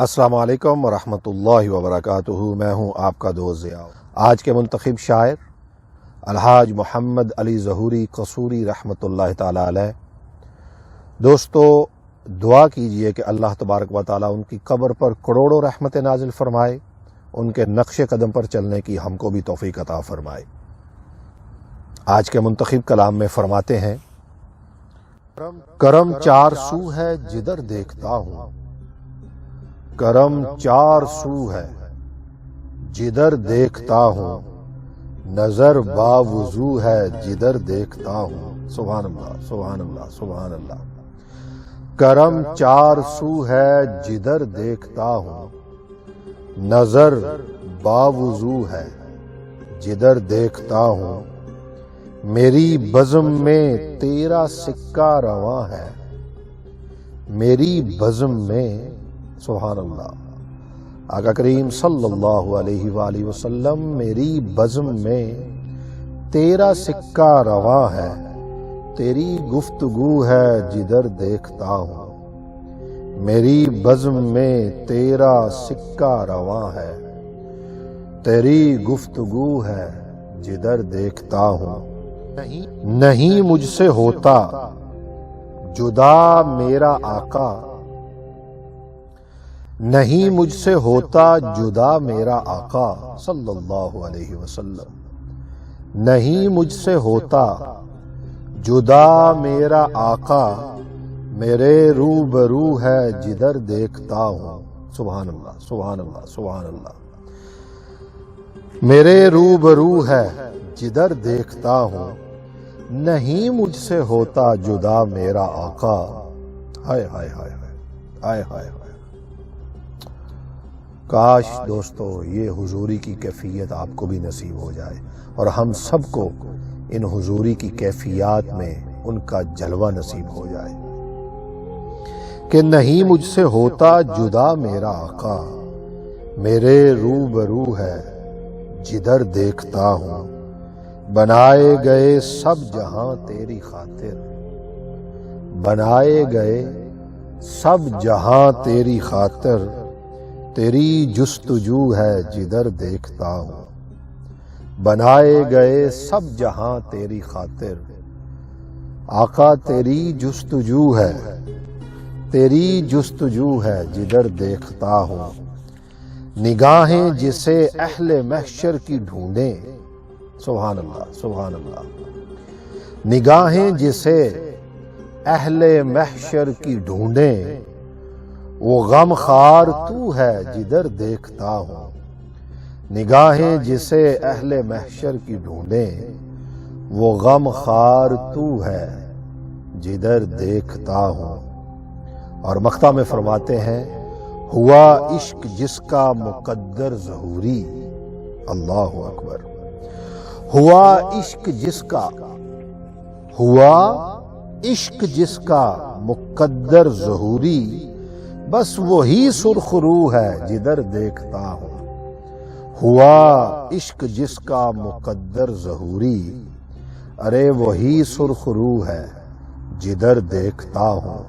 السلام علیکم ورحمۃ اللہ وبرکاتہ۔ میں ہوں آپ کا دوست ضیاء۔ آج کے منتخب شاعر الحاج محمد علی ظہوری قصوری رحمۃ اللہ تعالی علیہ۔ دوستو، دعا کیجئے کہ اللہ تبارک و تعالی ان کی قبر پر کروڑوں رحمت نازل فرمائے، ان کے نقش قدم پر چلنے کی ہم کو بھی توفیق عطا فرمائے۔ آج کے منتخب کلام میں فرماتے ہیں، کرم چار سو ہے جدھر دیکھتا ہوں، کرم چار سو ہے جدھر دیکھتا ہوں، نظر باوضو ہے جدھر دیکھتا ہوں۔ سبحان اللہ، سبحان اللہ، سبحان اللہ۔ کرم چار سو ہے جدھر دیکھتا ہوں، نظر باوضو ہے جدھر دیکھتا ہوں، میری بزم میں تیرا سکہ رواں ہے، میری بزم میں، سبحان اللہ، آقا کریم صلی اللہ علیہ وآلہ وسلم، میری بزم میں تیرا سکہ رواں ہے، تیری گفتگو ہے جدھر دیکھتا ہوں، میری بزم میں تیرا سکہ رواں ہے، تیری گفتگو ہے جدھر دیکھتا ہوں، نہیں مجھ سے ہوتا جدا میرا آقا، نہیں مجھ سے ہوتا جدا میرا آقا صلی اللہ علیہ وسلم، نہیں مجھ سے ہوتا جدا میرا آقا، میرے روبرو ہے جدھر دیکھتا ہوں۔ سبحان اللہ، سبحان اللہ، سبحان اللہ۔ میرے روبرو ہے جدھر دیکھتا ہوں، نہیں مجھ سے ہوتا جدا میرا آقا۔ ہائے ہائے ہائے ہائے ہائے ہائے ہائے۔ کاش دوستو یہ حضوری کی کیفیت آپ کو بھی نصیب ہو جائے اور ہم سب کو ان حضوری کی کیفیات میں ان کا جلوہ نصیب ہو جائے کہ نہیں مجھ سے ہوتا جدا میرا آقا، میرے روبرو ہے جدھر دیکھتا ہوں، بنائے گئے سب جہاں تیری خاطر، بنائے گئے سب جہاں تیری خاطر، تیری جستجو ہے جدھر دیکھتا ہوں، بنائے گئے سب جہاں تیری خاطر، آقا تیری جستجو ہے، تیری جستجو ہے جدھر دیکھتا ہوں، نگاہیں جسے اہل محشر کی ڈھونڈیں، سبحان اللہ، سبحان اللہ، نگاہیں جسے اہل محشر کی ڈھونڈیں، وہ غم خوار تو ہے جدھر دیکھتا ہوں، نگاہیں جسے اہل محشر کی ڈھونڈیں، وہ غم خوار تو ہے جدھر دیکھتا ہوں۔ اور مقطع میں فرماتے ہیں، ہوا عشق جس کا مقدر ظہوری، اللہ اکبر، ہوا عشق جس کا، ہوا عشق جس کا مقدر ظہوری، بس وہی سرخ رو ہے جدھر دیکھتا ہوں، ہوا عشق جس کا مقدر ظہوری، ارے وہی سرخ رو ہے جدھر دیکھتا ہوں۔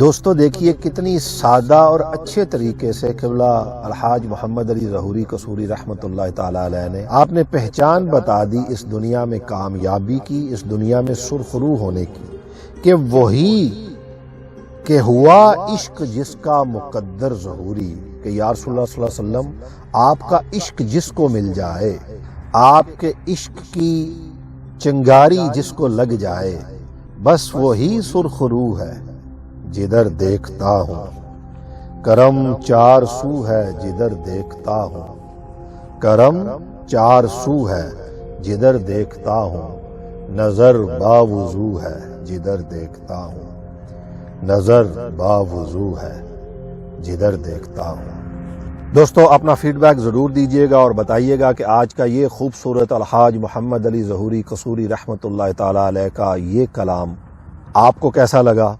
دوستو دیکھیے کتنی سادہ اور اچھے طریقے سے قبلہ الحاج محمد علی ظہوری قصوری رحمۃ اللہ تعالی علیہ نے آپ نے پہچان بتا دی اس دنیا میں کامیابی کی، اس دنیا میں سرخ رو ہونے کی، کہ وہی کہ ہوا عشق جس کا مقدر ظہوری، کہ یا رسول اللہ صلی اللہ علیہ وسلم آپ کا عشق جس کو مل جائے، آپ کے عشق کی چنگاری جس کو لگ جائے، بس وہی سرخ رو ہے جدھر دیکھتا ہوں، کرم چار سو ہے جدھر دیکھتا ہوں، کرم چار سو ہے جدھر دیکھتا ہوں، نظر باوضو ہے جدھر دیکھتا ہوں، نظر باوضو ہے جدھر دیکھتا ہوں۔ دوستو اپنا فیڈ بیک ضرور دیجیے گا اور بتائیے گا کہ آج کا یہ خوبصورت الحاج محمد علی ظہوری قصوری رحمۃ اللہ تعالی علیہ کا یہ کلام آپ کو کیسا لگا۔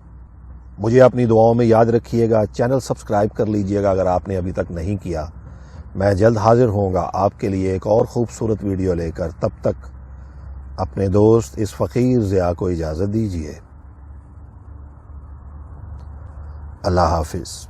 مجھے اپنی دعاؤں میں یاد رکھیے گا، چینل سبسکرائب کر لیجیے گا اگر آپ نے ابھی تک نہیں کیا۔ میں جلد حاضر ہوں گا آپ کے لیے ایک اور خوبصورت ویڈیو لے کر، تب تک اپنے دوست اس فقیر ضیاء کو اجازت دیجیے۔ اللہ حافظ۔